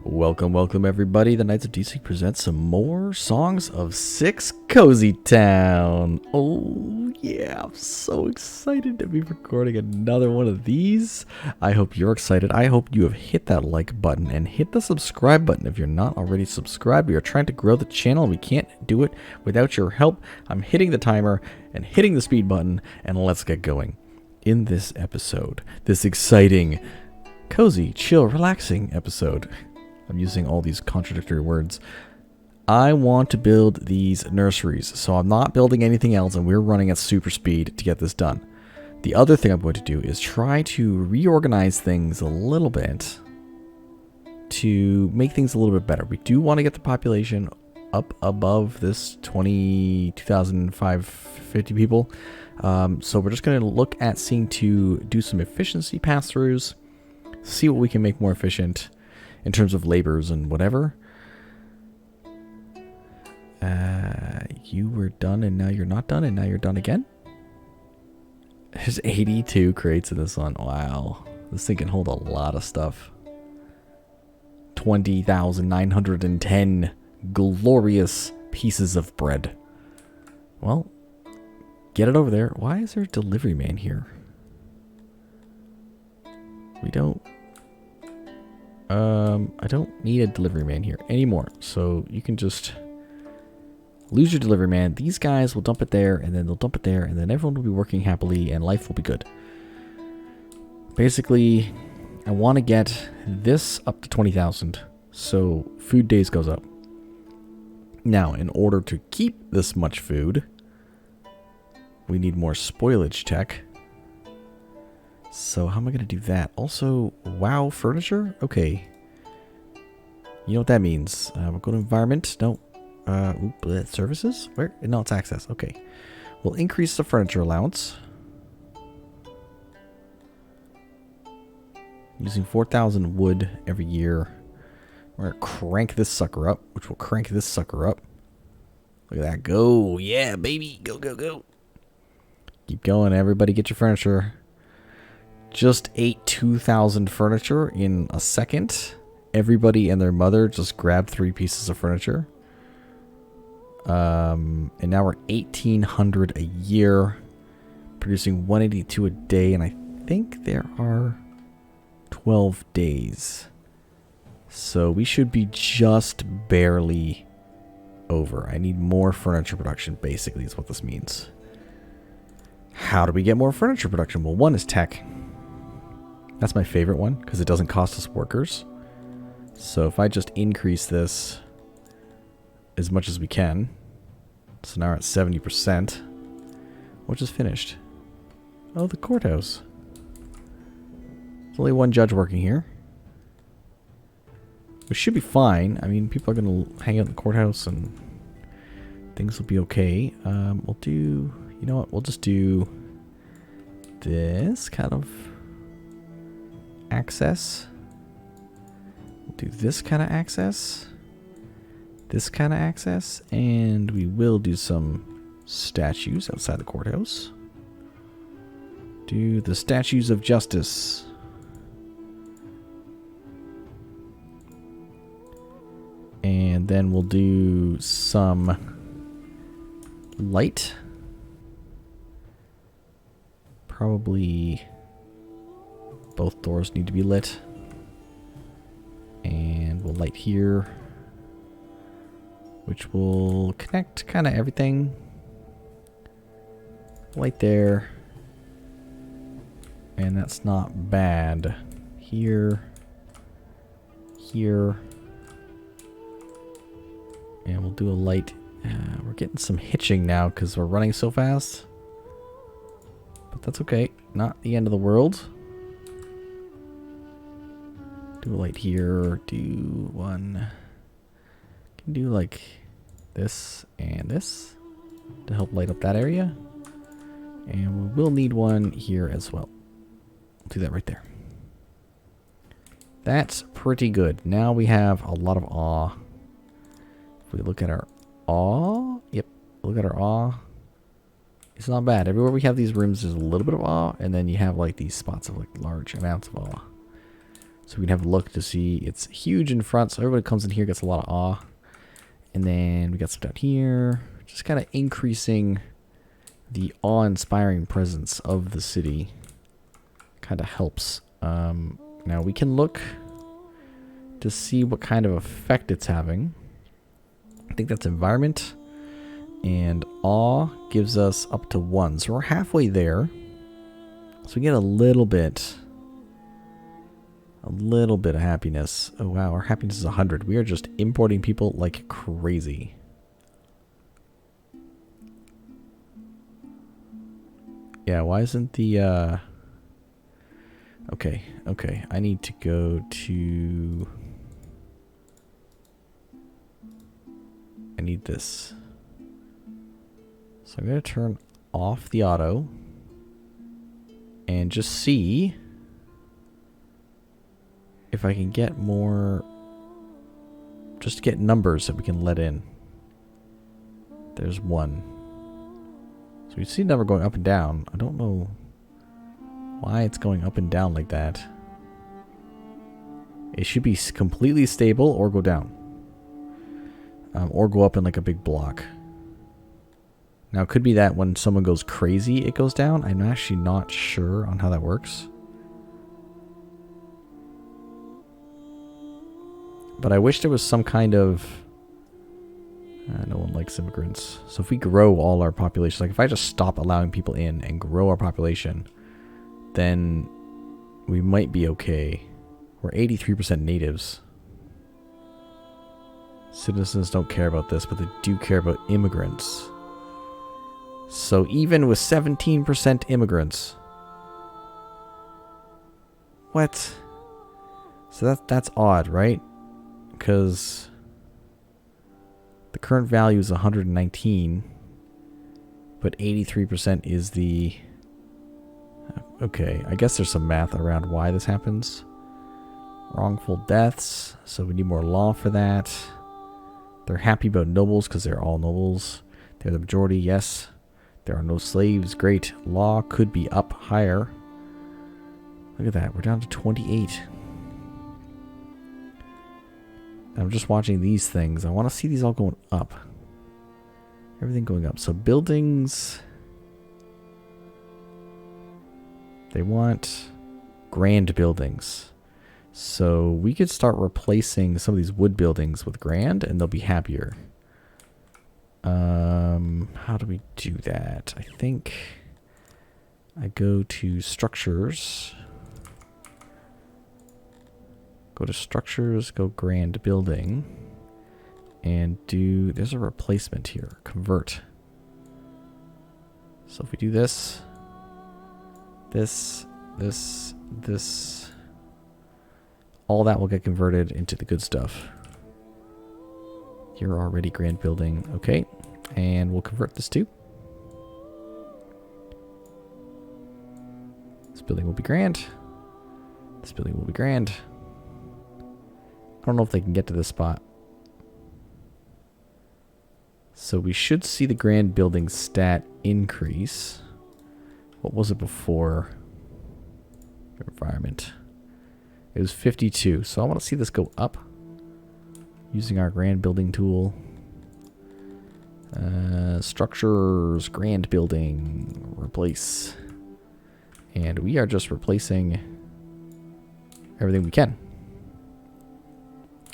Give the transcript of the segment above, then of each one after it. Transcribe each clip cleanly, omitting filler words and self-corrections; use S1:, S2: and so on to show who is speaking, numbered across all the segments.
S1: Welcome everybody. The Knights of Desync presents some more Songs of Syx Cozy Town. Oh yeah, I'm so excited to be recording another one of these. I hope you're excited. I hope you have hit that like button and hit the subscribe button if you're not already subscribed. We are trying to grow the channel and we can't do it without your help. I'm hitting the timer and hitting the speed button, and let's get going. In this episode, this exciting, cozy, chill, relaxing episode, I'm using all these contradictory words. I want to build these nurseries, so I'm not building anything else, and we're running at super speed to get this done. The other thing I'm going to do is try to reorganize things a little bit to make things a little bit better. We do want to get the population up above this 22,550 people. So we're just going to look at seeing to do some efficiency pass-throughs, see what we can make more efficient in terms of labors and whatever. You were done and now you're not done and now you're done again. There's 82 crates in this one. Wow. This thing can hold a lot of stuff. 20,910 glorious pieces of bread. Well, get it over there. Why is there a delivery man here? I don't need a delivery man here anymore, so you can just lose your delivery man. These guys will dump it there, and then they'll dump it there, and then everyone will be working happily, and life will be good. Basically, I want to get this up to 20,000, so food days goes up. Now, in order to keep this much food, we need more spoilage tech. So how am I going to do that? Also, wow, furniture? Okay. You know what that means. We'll go to environment. No. Services? Where? No, it's access. Okay. We'll increase the furniture allowance. Using 4,000 wood every year. We're going to crank this sucker up, which will crank this sucker up. Look at that. Go. Yeah, baby. Go, go, go. Keep going. Everybody get your furniture. Just ate 2,000 furniture in a second. Everybody and their mother just grabbed 3 pieces of furniture. And now we're 1,800 a year, producing 182 a day, and I think there are 12 days. So we should be just barely over. I need more furniture production, basically, is what this means. How do we get more furniture production? Well, one is tech. That's my favorite one, because it doesn't cost us workers. So if I just increase this as much as we can. So now we're at 70%. Which is finished. Oh, the courthouse. There's only one judge working here. Which should be fine. I mean, people are going to hang out in the courthouse and things will be okay. We'll do... You know what? We'll just do this kind of access. We'll do this kind of access. This kind of access. And we will do some statues outside the courthouse. Do the statues of justice. And then we'll do some light. Probably both doors need to be lit. And we'll light here, which will connect kind of everything. Light there. And that's not bad. Here. Here. And we'll do a light. We're getting some hitching now because we're running so fast. But that's okay. Not the end of the world. Do a light here. Do one. Can do like this and this to help light up that area. And we will need one here as well. Do that right there. That's pretty good. Now we have a lot of awe. If we look at our awe. Yep. Look at our awe. It's not bad. Everywhere we have these rooms, there's a little bit of awe, and then you have like these spots of like large amounts of awe. So we can have a look to see. It's huge in front, so everybody comes in here, gets a lot of awe. And then we got some down here. Just kind of increasing the awe-inspiring presence of the city. Kind of helps. Now we can look to see what kind of effect it's having. I think that's environment. And awe gives us up to 1. So we're halfway there. So we get a little bit of happiness. Oh wow, our happiness is 100. We are just importing people like crazy. Yeah, why isn't the okay, I need to go to I need this. So I'm going to turn off the auto and just see if I can get more, just get numbers that we can let in. There's 1. So we see the number going up and down. I don't know why it's going up and down like that. It should be completely stable or go down. Or go up in like a big block. Now it could be that when someone goes crazy, it goes down. I'm actually not sure on how that works. But I wish there was some kind of... no one likes immigrants. So if we grow all our population, like if I just stop allowing people in and grow our population, then we might be okay. We're 83% natives. Citizens don't care about this, but they do care about immigrants. So even with 17% immigrants... What? So that's odd, right? Because the current value is 119, but 83% is the... Okay, I guess there's some math around why this happens. Wrongful deaths, so we need more law for that. They're happy about nobles because they're all nobles. They're the majority, yes. There are no slaves, great. Law could be up higher. Look at that, we're down to 28. I'm just watching these things. I want to see these all going up. Everything going up. So buildings... They want grand buildings. So we could start replacing some of these wood buildings with grand and they'll be happier. How do we do that? I think I go to structures. Go to structures, go grand building, and do, there's a replacement here, convert. So if we do this, all that will get converted into the good stuff. You're already grand building, okay, and we'll convert this too. This building will be grand. This building will be grand. I don't know if they can get to this spot. So we should see the grand building stat increase. What was it before? Environment. It was 52. So I want to see this go up. Using our grand building tool. Structures, grand building, replace. And we are just replacing everything we can.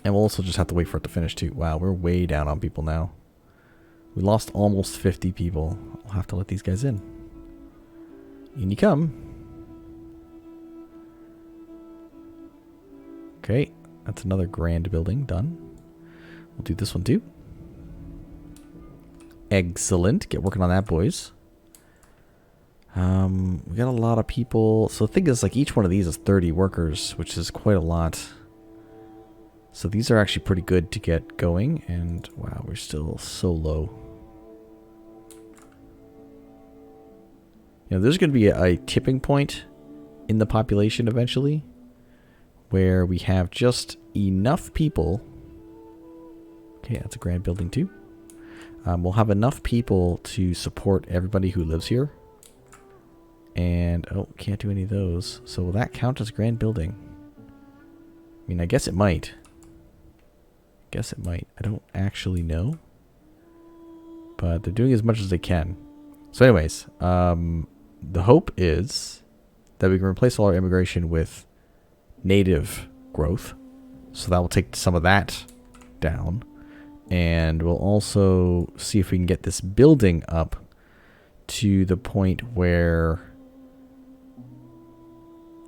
S1: And we'll also just have to wait for it to finish too. Wow, we're way down on people now. We lost almost 50 people. I'll have to let these guys in. In you come. Okay, that's another grand building done. We'll do this one too. Excellent. Get working on that, boys. We got a lot of people. So the thing is, like, each one of these is 30 workers, which is quite a lot. So these are actually pretty good to get going, and wow, we're still so low. You know, there's going to be a tipping point in the population eventually where we have just enough people. Okay, that's a grand building too. We'll have enough people to support everybody who lives here. And, oh, can't do any of those. So will that count as grand building? mean, I guess it might. I don't actually know. But they're doing as much as they can. So anyways, the hope is that we can replace all our immigration with native growth. So that will take some of that down. And we'll also see if we can get this building up to the point where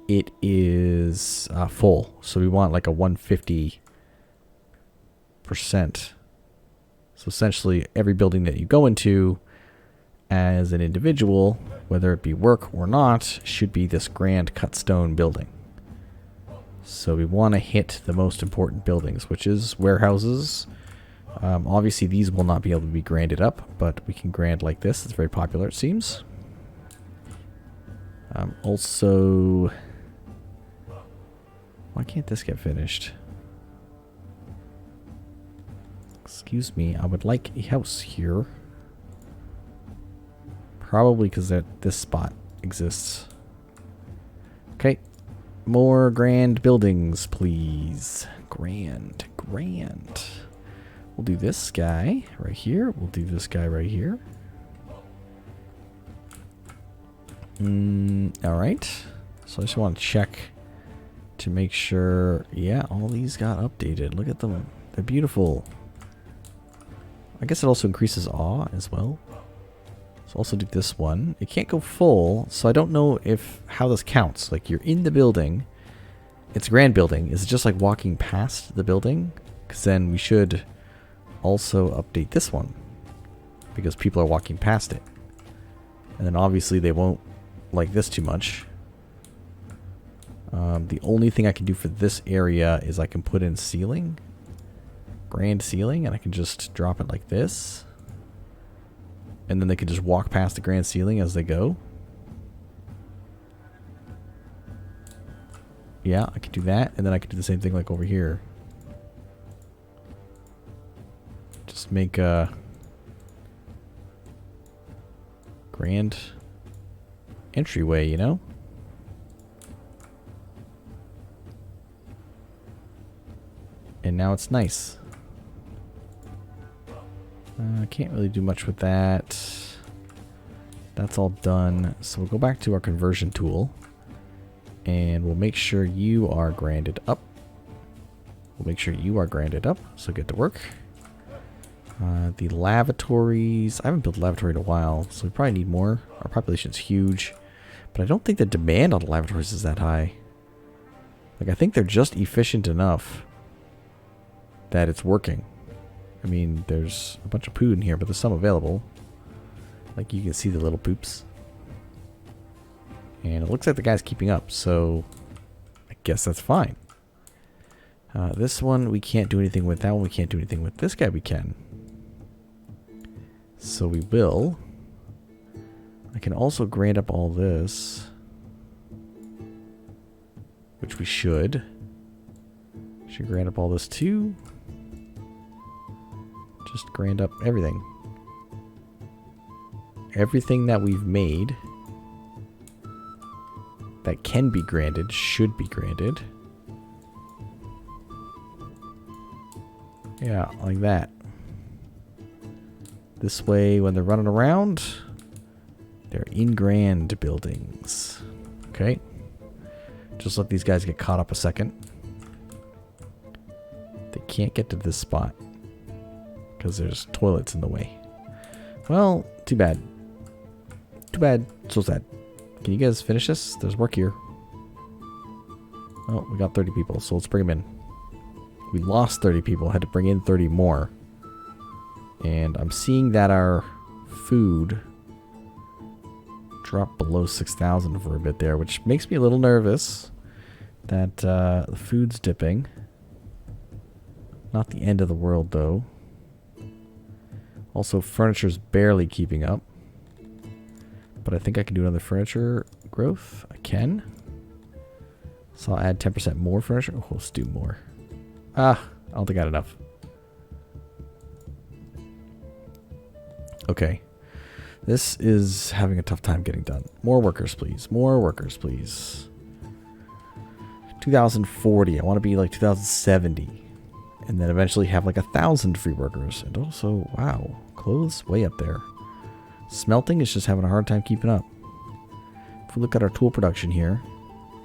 S1: it is full. So we want like a 150%. So essentially every building that you go into as an individual, whether it be work or not, should be this grand cut stone building. So we want to hit the most important buildings, which is warehouses. Obviously these will not be able to be granded up, but we can grand like this. It's very popular, it seems. Also, why can't this get finished? Excuse me, I would like a house here. Probably because this spot exists. Okay. More grand buildings, please. Grand. We'll do this guy right here. We'll do this guy right here. Alright. So I just want to check to make sure. Yeah, all these got updated. Look at them. They're beautiful. I guess it also increases awe as well. So also do this one. It can't go full, so I don't know how this counts. Like, you're in the building. It's a grand building. Is it just like walking past the building? Because then we should also update this one. Because people are walking past it. And then obviously they won't like this too much. The only thing I can do for this area is I can put in ceiling. Grand ceiling, and I can just drop it like this. And then they can just walk past the grand ceiling as they go. Yeah, I can do that, and then I can do the same thing like over here. Just make a grand entryway, you know? And now it's nice. I can't really do much with that. That's all done. So we'll go back to our conversion tool. And we'll make sure you are granded up. So get to work. The lavatories. I haven't built a lavatory in a while, so we probably need more. Our population's huge. But I don't think the demand on the lavatories is that high. Like, I think they're just efficient enough that it's working. I mean, there's a bunch of poo in here, but there's some available. Like, you can see the little poops. And it looks like the guy's keeping up, so I guess that's fine. This one we can't do anything with. That one we can't do anything with. This guy we can. So we will. I can also grant up all this. Which we should. Should grant up all this too. Just grant up everything. Everything that we've made that can be granted should be granted. Yeah, like that. This way, when they're running around, they're in grand buildings. Okay. Just let these guys get caught up a second. They can't get to this spot because there's toilets in the way. Well, too bad. Too bad. So sad. Can you guys finish this? There's work here. Oh, we got 30 people, so let's bring them in. We lost 30 people, had to bring in 30 more. And I'm seeing that our food dropped below 6,000 for a bit there, which makes me a little nervous that the food's dipping. Not the end of the world, though. Also, furniture's barely keeping up. But I think I can do another furniture growth. I can. So I'll add 10% more furniture. Oh, let's do more. I don't think I got enough. Okay. This is having a tough time getting done. More workers, please. More workers, please. 2040. I want to be like 2070. And then eventually have like 1,000 free workers. And also, wow, clothes way up there. Smelting is just having a hard time keeping up. If we look at our tool production here,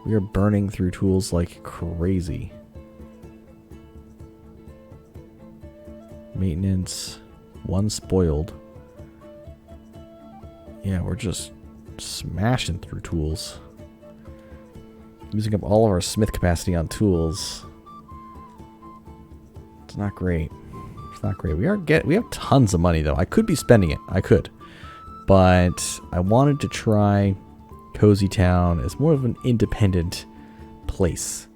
S1: we are burning through tools like crazy. Maintenance, one spoiled. Yeah, we're just smashing through tools. Using up all of our smith capacity on tools. It's not great. It's not great. We have tons of money though. I could be spending it. I could. But I wanted to try Cozy Town as more of an independent place.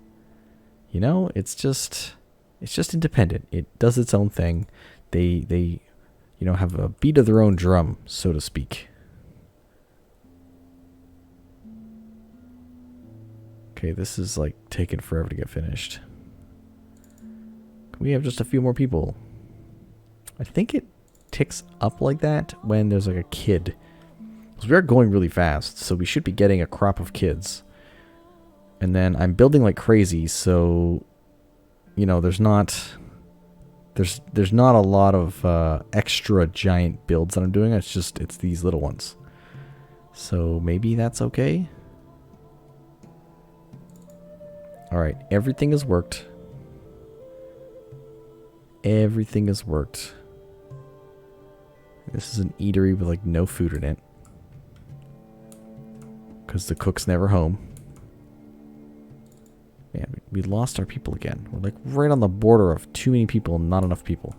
S1: You know, it's just independent. It does its own thing. They you know, have a beat of their own drum, so to speak. Okay, this is like taking forever to get finished. We have just a few more people. I think it ticks up like that when there's like a kid. Because we are going really fast, so we should be getting a crop of kids. And then I'm building like crazy, so you know, there's not a lot of extra giant builds that I'm doing. It's these little ones. So maybe that's okay. Alright, everything has worked. Everything has worked. This is an eatery with like no food in it. Because the cook's never home. Man, we lost our people again. We're like right on the border of too many people and not enough people.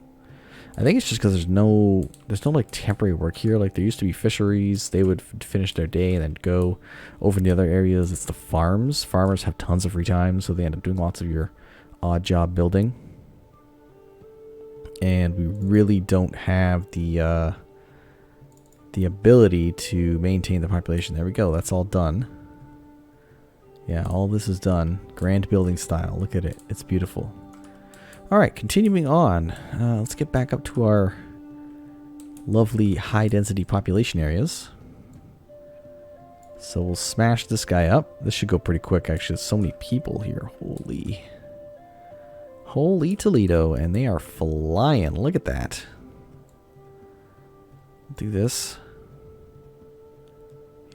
S1: I think it's just because there's no like temporary work here. Like there used to be fisheries. They would finish their day and then go over in the other areas. It's the farms. Farmers have tons of free time, so they end up doing lots of your odd job building. And we really don't have the ability to maintain the population. There we go. That's all done. Yeah, all this is done. Grand building style. Look at it. It's beautiful. Alright, continuing on. Let's get back up to our lovely high-density population areas. So we'll smash this guy up. This should go pretty quick, actually. There's so many people here. Holy Toledo. And they are flying. Look at that. Do this.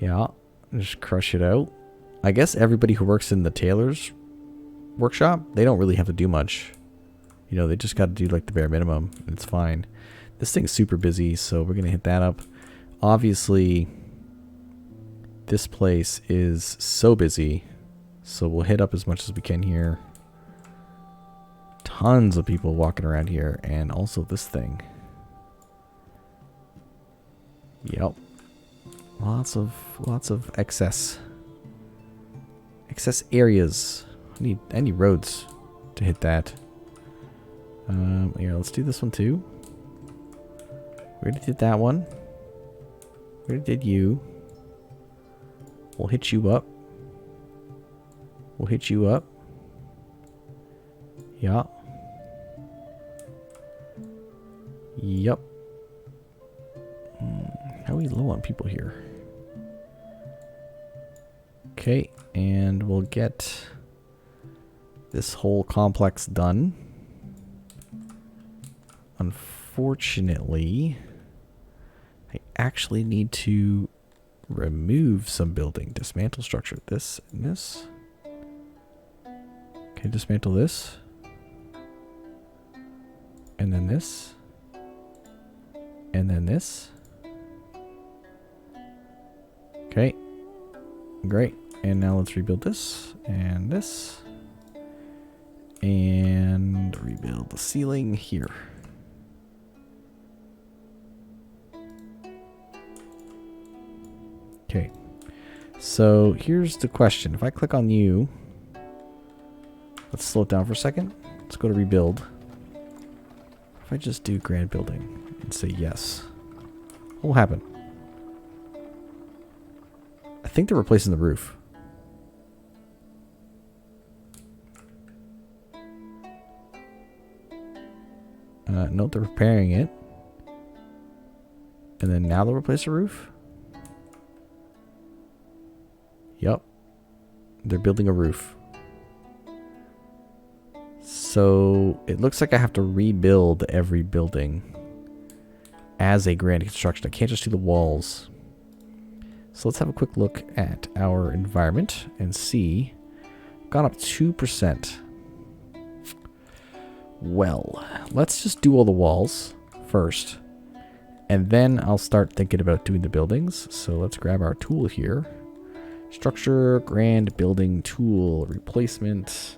S1: Yeah. Just crush it out. I guess everybody who works in the tailor's workshop, they don't really have to do much. You know, they just got to do like the bare minimum. And it's fine. This thing's super busy, so we're going to hit that up. Obviously, this place is so busy. So we'll hit up as much as we can here. Tons of people walking around here. And also this thing. Yep. Lots of excess areas. I need roads to hit that. Here, let's do this one too. We already did that one. We already did you. We'll hit you up. We'll hit you up. Yeah. Yep. How are we low on people here? Okay, and we'll get this whole complex done. Unfortunately, I actually need to remove some building. Dismantle structure. This and this. Okay, dismantle this. And then this. And then this. Okay. Great. And now let's rebuild this. And this. And rebuild the ceiling here. Okay. So here's the question. If I click on you, let's slow it down for a second. Let's go to rebuild. If I just do grand building and say yes, what will happen? I think they're replacing the roof. No, they're repairing it. And then now they'll replace the roof? Yup. They're building a roof. So it looks like I have to rebuild every building as a grand construction. I can't just do the walls. So let's have a quick look at our environment and see. Gone up 2%. Well, let's just do all the walls first. And then I'll start thinking about doing the buildings. So let's grab our tool here. Structure, grand building tool, replacement,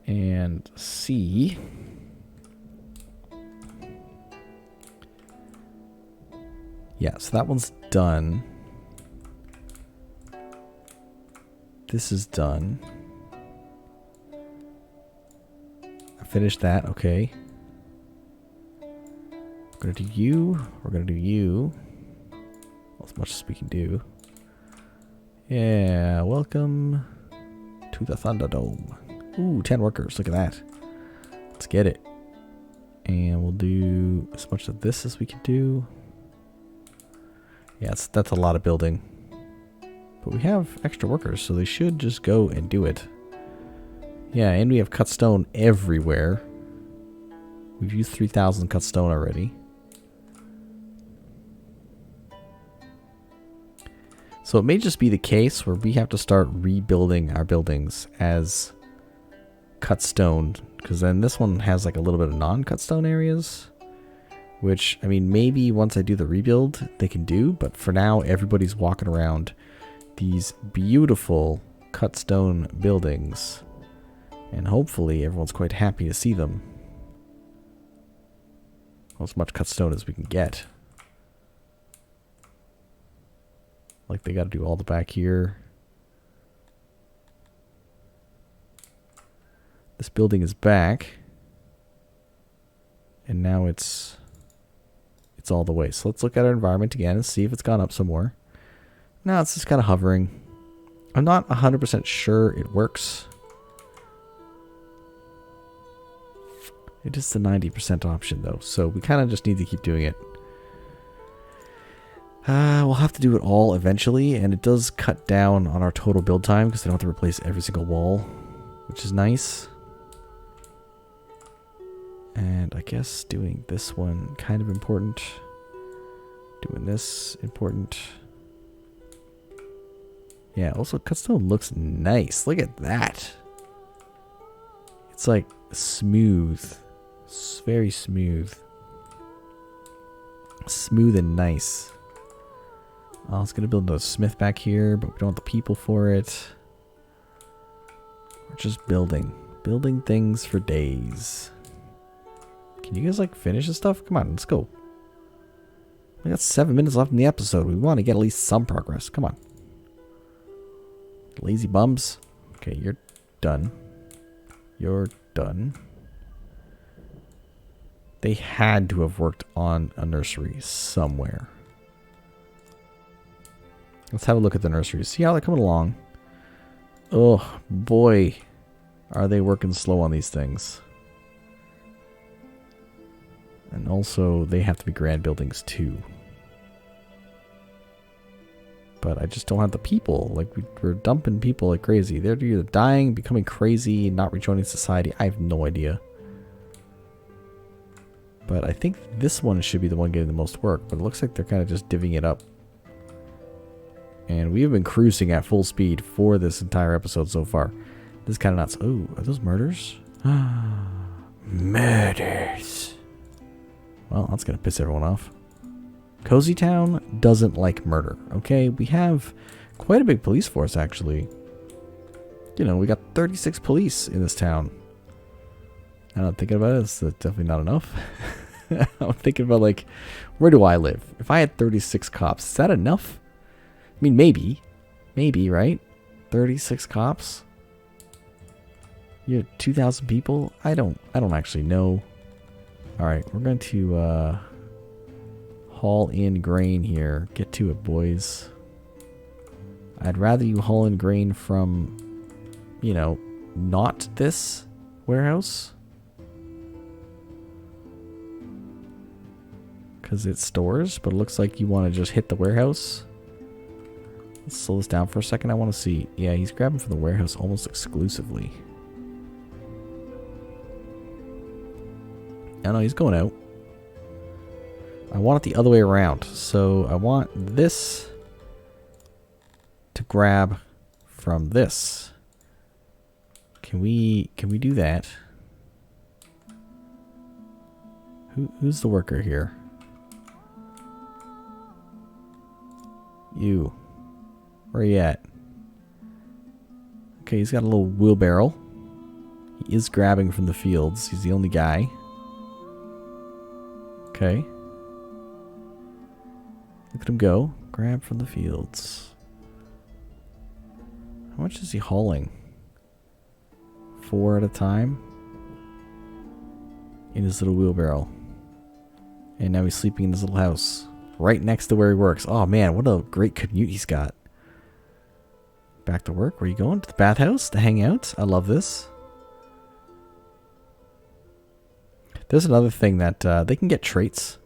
S1: and see. Yeah, so that one's done. This is done. I finished that, okay. We're gonna do you. We're gonna do you. As much as we can do. Yeah, welcome to the Thunderdome. Ooh, 10 workers, look at that. Let's get it. And we'll do as much of this as we can do. Yeah, that's a lot of building. But we have extra workers, so they should just go and do it. Yeah, and we have cut stone everywhere. We've used 3,000 cut stone already. So it may just be the case where we have to start rebuilding our buildings as cut stone. Because then this one has like a little bit of non-cut stone areas. Which, I mean, maybe once I do the rebuild, they can do. But for now, everybody's walking around these beautiful cut stone buildings. And hopefully everyone's quite happy to see them. As much cut stone as we can get. Like they got to do all the back here. This building is back. And now it's all the way. So let's look at our environment again and see if it's gone up some more. No, it's just kind of hovering. I'm not 100% sure it works. It is the 90% option though, so we kind of just need to keep doing it. We'll have to do it all eventually, and it does cut down on our total build time because they don't have to replace every single wall, which is nice. And I guess doing this one kind of important. Doing this important. Yeah, also cut stone looks nice. Look at that. It's like smooth. It's very smooth. Smooth and nice. I was going to build a smith back here, but we don't have the people for it. We're just building. Building things for days. Can you guys like finish this stuff? Come on, let's go. We got 7 minutes left in the episode. We want to get at least some progress. Come on. Lazy bums. Okay, you're done. You're done. They had to have worked on a nursery somewhere. Let's have a look at the nurseries. See how they're coming along. Oh, boy. Are they working slow on these things. And also, they have to be grand buildings too. But I just don't have the people. Like, we're dumping people like crazy. They're either dying, becoming crazy, not rejoining society. I have no idea. But I think this one should be the one getting the most work. But it looks like they're kind of just divvying it up. And we've been cruising at full speed for this entire episode so far. This is kind of nuts. Oh, are those murders? Murders. Well, that's going to piss everyone off. Cozy Town doesn't like murder, okay? We have quite a big police force, actually. You know, we got 36 police in this town. And I'm thinking about it, it's definitely not enough. I'm thinking about, like, where do I live? If I had 36 cops, is that enough? I mean, maybe. Maybe, right? 36 cops? You have 2,000 people? I don't actually know. Alright, we're going to haul in grain here. Get to it, boys. I'd rather you haul in grain from, you know, not this warehouse. Because it stores, but it looks like you want to just hit the warehouse. Let's slow this down for a second. I want to see. Yeah, he's grabbing from the warehouse almost exclusively. Oh no, he's going out. I want it the other way around. So I want this to grab from this. Can we do that? Who's the worker here? You. Where are you at? Okay, he's got a little wheelbarrow. He is grabbing from the fields. He's the only guy. Okay. Look at him go. Grab from the fields. How much is he hauling? 4 at a time? In his little wheelbarrow. And now he's sleeping in his little house. Right next to where he works. Oh man, what a great commute he's got. Back to work? Where are you going? To the bathhouse? To hang out? I love this. There's another thing that they can get traits.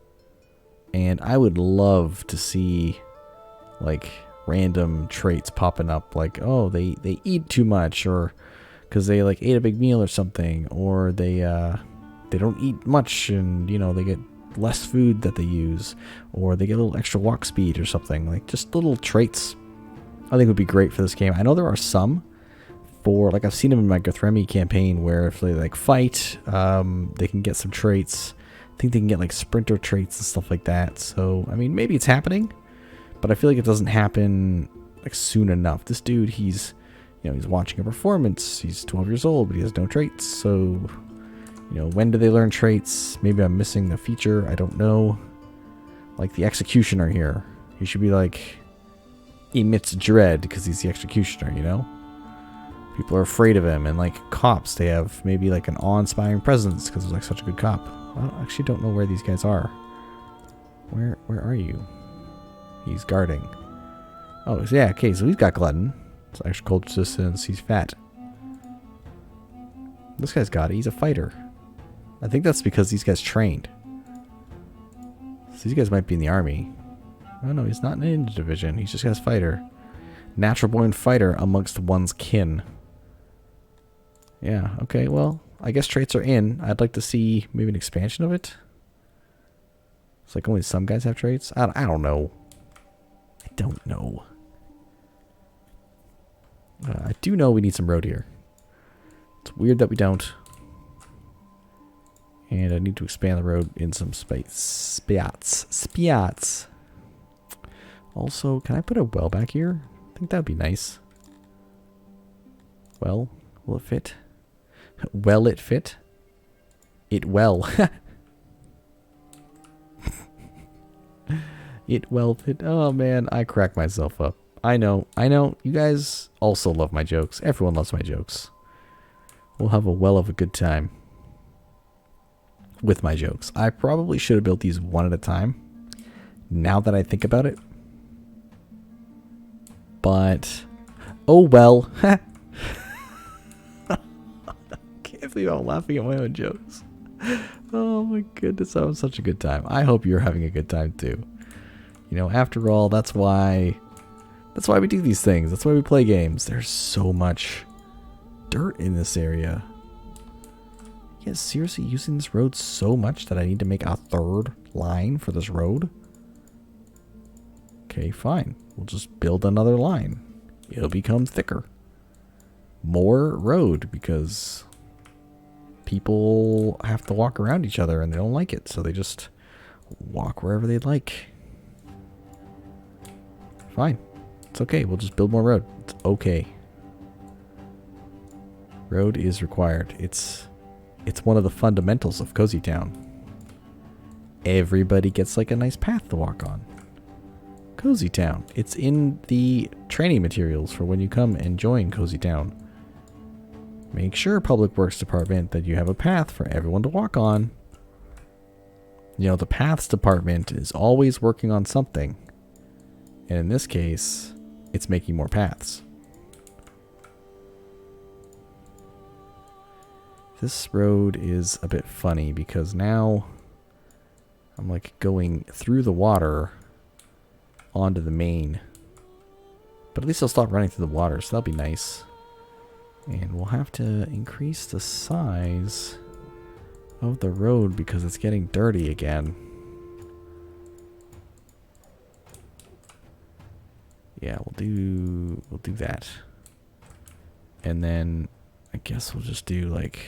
S1: And I would love to see like random traits popping up. Like, oh, they eat too much, or because they like ate a big meal or something, or they don't eat much and, you know, they get less food that they use, or they get a little extra walk speed or something. Like just little traits I think would be great for this game. I know there are some for, like, I've seen them in my Gothremi campaign where if they like fight, they can get some traits. I think they can get like sprinter traits and stuff like that. So I mean, maybe it's happening, but I feel like it doesn't happen like soon enough. This dude, he's, you know, he's watching a performance. He's 12 years old, but he has no traits. So, you know, when do they learn traits? Maybe I'm missing the feature. I don't know. Like the executioner here. He should be like, emits dread because he's the executioner, you know? People are afraid of him. And like cops, they have maybe like an awe-inspiring presence because he's like such a good cop. I actually don't know where these guys are. Where are you? He's guarding. Oh, yeah, okay, so he's got glutton. It's extra cold resistance. He's fat. This guy's got it. He's a fighter. I think that's because these guys trained. So these guys might be in the army. Oh no, he's not in the ninja division. He's just got his fighter. Natural born fighter amongst one's kin. Yeah, okay, well, I guess traits are in. I'd like to see maybe an expansion of it. It's like only some guys have traits. I don't know. I don't know. I do know we need some road here. It's weird that we don't. And I need to expand the road in some space. Spiats. Also, can I put a well back here? I think that would be nice. Well, will it fit? Well, it fit? It well. It well fit. Oh man, I crack myself up. I know. You guys also love my jokes. Everyone loves my jokes. We'll have a well of a good time with my jokes. I probably should have built these one at a time, now that I think about it. But, oh well. Can't believe I'm laughing at my own jokes. Oh my goodness, that was such a good time. I hope you're having a good time too. You know, after all, that's why we do these things. That's why we play games. There's so much dirt in this area. You guys seriously using this road so much that I need to make a third line for this road? Okay, fine. We'll just build another line. It'll become thicker. More road, because people have to walk around each other and they don't like it, so they just walk wherever they'd like. Fine. It's okay. We'll just build more road. It's okay. Road is required. It's one of the fundamentals of Cozy Town. Everybody gets like a nice path to walk on. Cozy Town. It's in the training materials for when you come and join Cozy Town. Make sure, Public Works Department, that you have a path for everyone to walk on. You know, the Paths Department is always working on something. And in this case, it's making more paths. This road is a bit funny because now I'm like going through the water onto the main. But at least I'll stop running through the water, so that'll be nice. And we'll have to increase the size of the road because it's getting dirty again. Yeah, we'll do that. And then I guess we'll just do like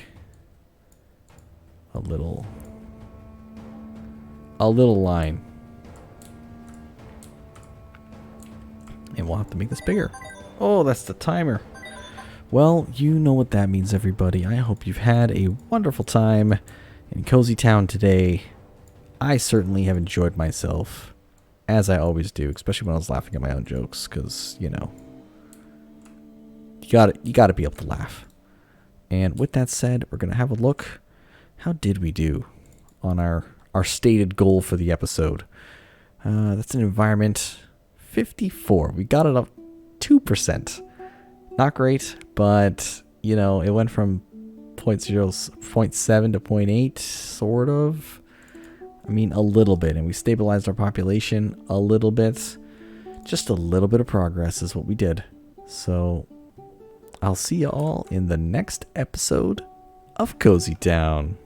S1: a little line. And we'll have to make this bigger. Oh, that's the timer. Well, you know what that means, everybody. I hope you've had a wonderful time in Cozy Town today. I certainly have enjoyed myself, as I always do, especially when I was laughing at my own jokes, because, you know, you gotta be able to laugh. And with that said, we're gonna have a look. How did we do on our stated goal for the episode? That's an environment 54. We got it up 2%. Not great, but, you know, it went from 0.7 to 0.8, sort of. I mean, a little bit. And we stabilized our population a little bit. Just a little bit of progress is what we did. So, I'll see you all in the next episode of Cozy Town.